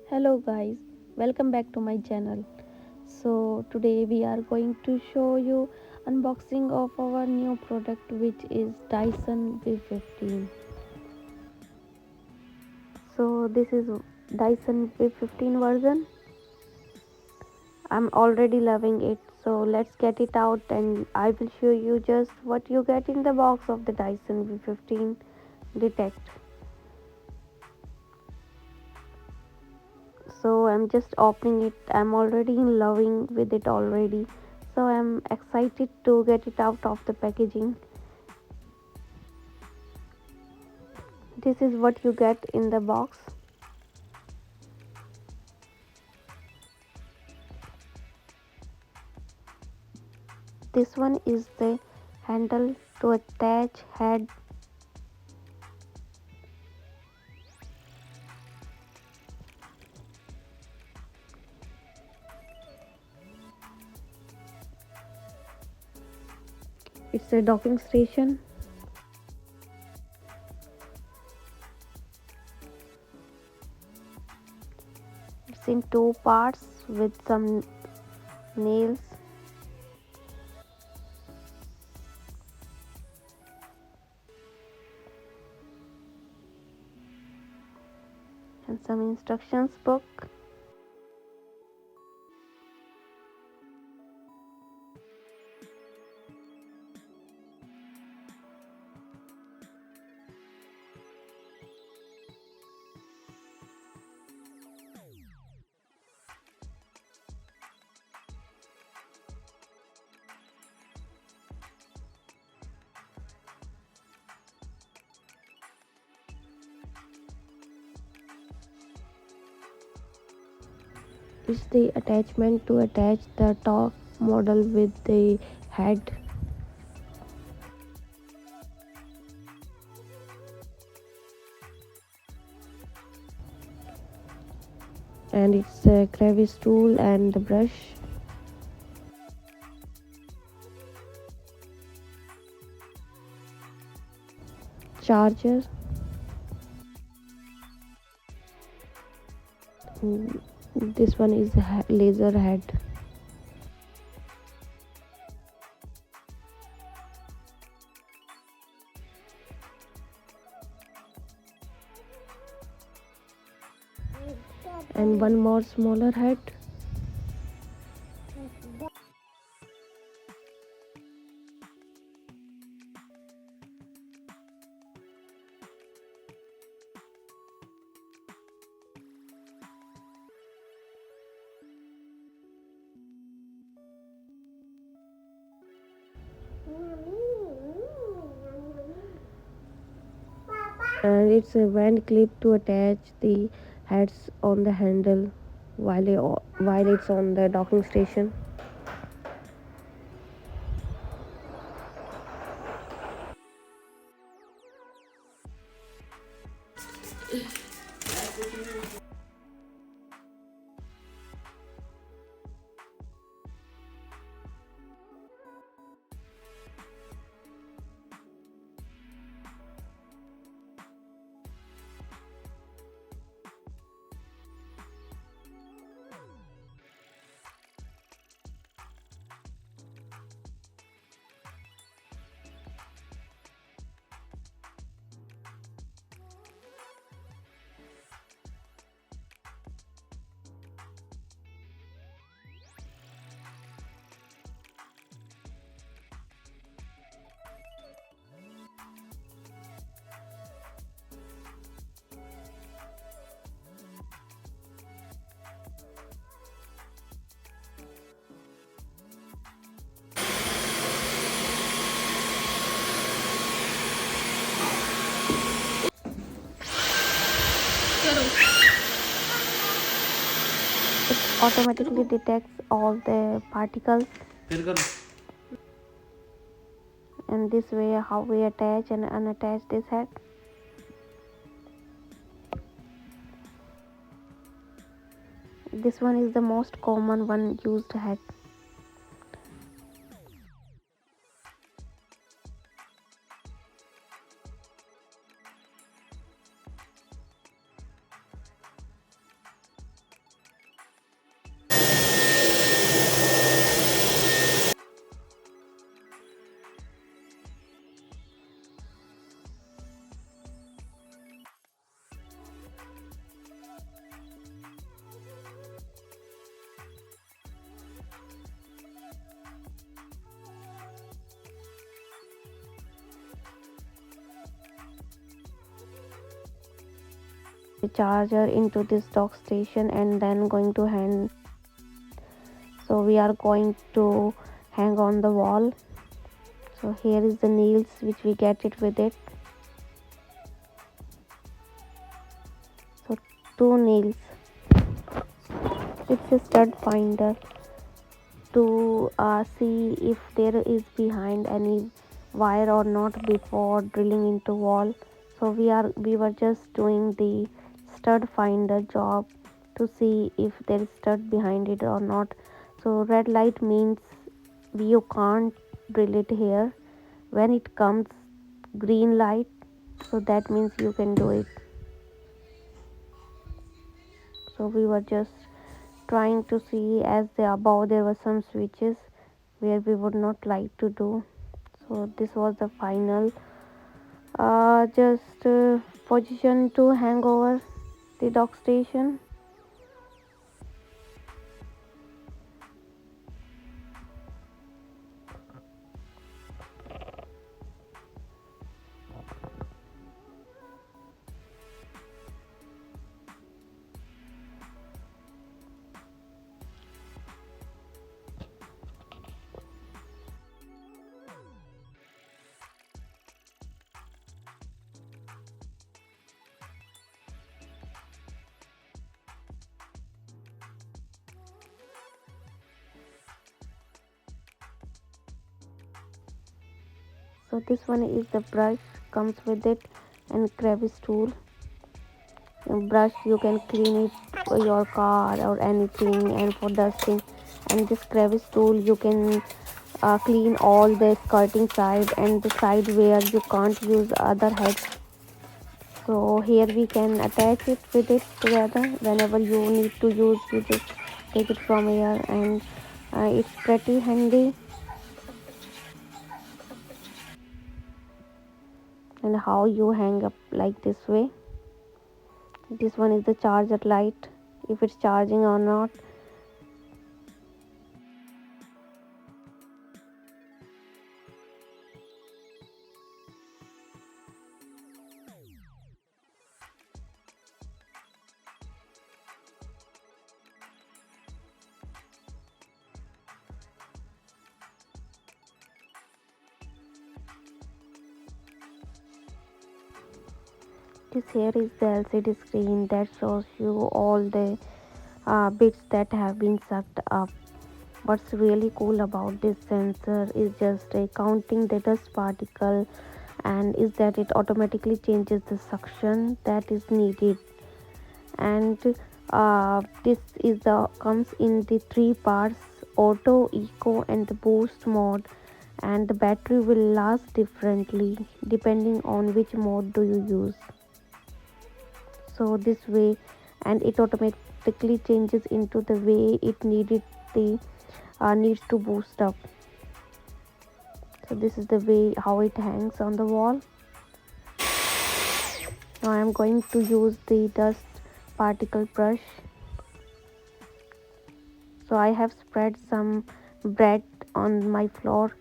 Hello guys, welcome back to my channel. So today we are going to show you unboxing of our new product which is Dyson V15. So this is Dyson V15 version. I'm already loving it. So let's get it out and I will show you just what you get in the box of the Dyson V15 Detect. So I'm just opening it. I'm already in loving with it already, so I'm excited to get it out of the packaging. This is what you get in the box. This one is the handle to attach head. It's a docking station. It's in two parts with some nails. And some instructions book. It's the attachment to attach the top model with the head. And it's a crevice tool and the brush, charger. This one is laser head. And one more smaller head. And it's a vent clip to attach the heads on the handle while it's on the docking station. It automatically detects all the particles. And this way how we attach and unattach this head. This one is the most common one used head. charger into this dock station and then going to hang. So we are going to hang on the wall. So here is the nails which we get it with it. So two nails. It's a stud finder to see if there is behind any wire or not before drilling into wall. So we were just doing the stud finder job to see if there is stud behind it or not. So red light means you can't drill it here. When it comes green light, so that means you can do it. So we were just trying to see, as the above there were some switches where we would not like to do. So this was the final just position to hang over the dock station. So this one is the brush, comes with it, and crevice tool. Brush, you can clean it for your car or anything, and for dusting. And this crevice tool, you can clean all the skirting side and the side where you can't use other heads. So here we can attach it with it together. Whenever you need to use, you just take it from here, and it's pretty handy. And how you hang up like this way. This one is the charger light, if it's charging or not. This here is the LCD screen that shows you all the bits that have been sucked up. What's really cool about this sensor is just counting the dust particle, and is that it automatically changes the suction that is needed. And this is the comes in the three parts: auto, eco, and the boost mode. And the battery will last differently depending on which mode do you use. So this way, and it automatically changes into the way it needed the needs to boost up. So this is the way how it hangs on the wall. Now I am going to use the dust particle brush. So I have spread some bread on my floor,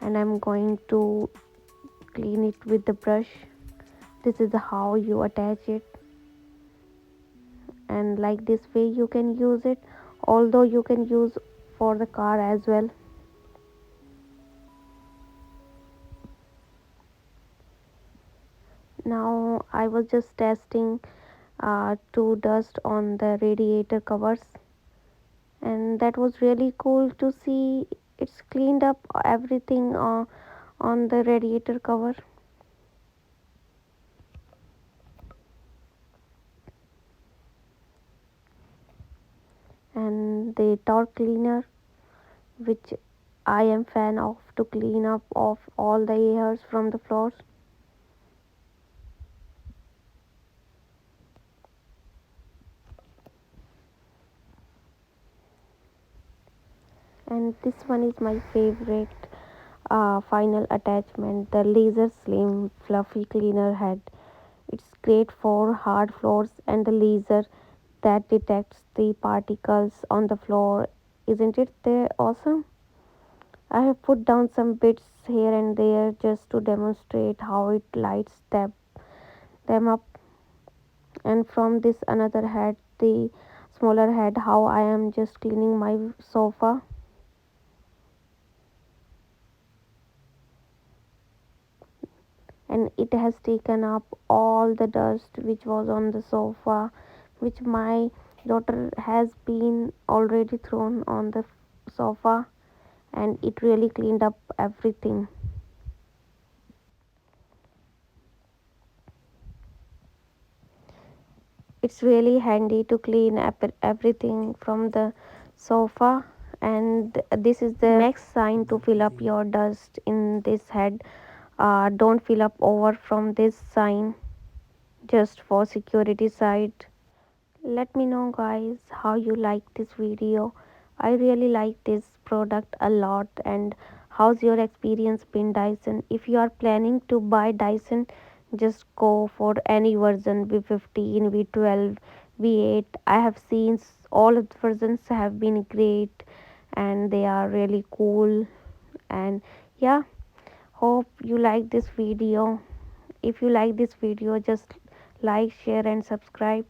and I'm going to clean it with the brush. This is how you attach it, and like this way you can use it, although you can use for the car as well. Now I was just testing to dust on the radiator covers, and that was really cool to see. It's cleaned up everything on the radiator cover. And the torque cleaner, which I am fan of, to clean up of all the hairs from the floors. And this one is my favorite final attachment, the laser slim fluffy cleaner head. It's great for hard floors, and the laser that detects the particles on the floor. Isn't it awesome? I have put down some bits here and there just to demonstrate how it lights them up. And from this another head, the smaller head, how I am just cleaning my sofa. And it has taken up all the dust which was on the sofa, which my daughter has been already thrown on the sofa, and it really cleaned up everything. It's really handy to clean everything from the sofa. And this is the next sign to fill up your dust in this head. Don't fill up over from this sign, just for security side. Let me know guys how you like this video. I really like this product a lot. And how's your experience been Dyson? If you are planning to buy Dyson, just go for any version, V15, V12, V8. I have seen all of the versions have been great and they are really cool. And yeah, hope you like this video. If you like this video, just like, share and subscribe.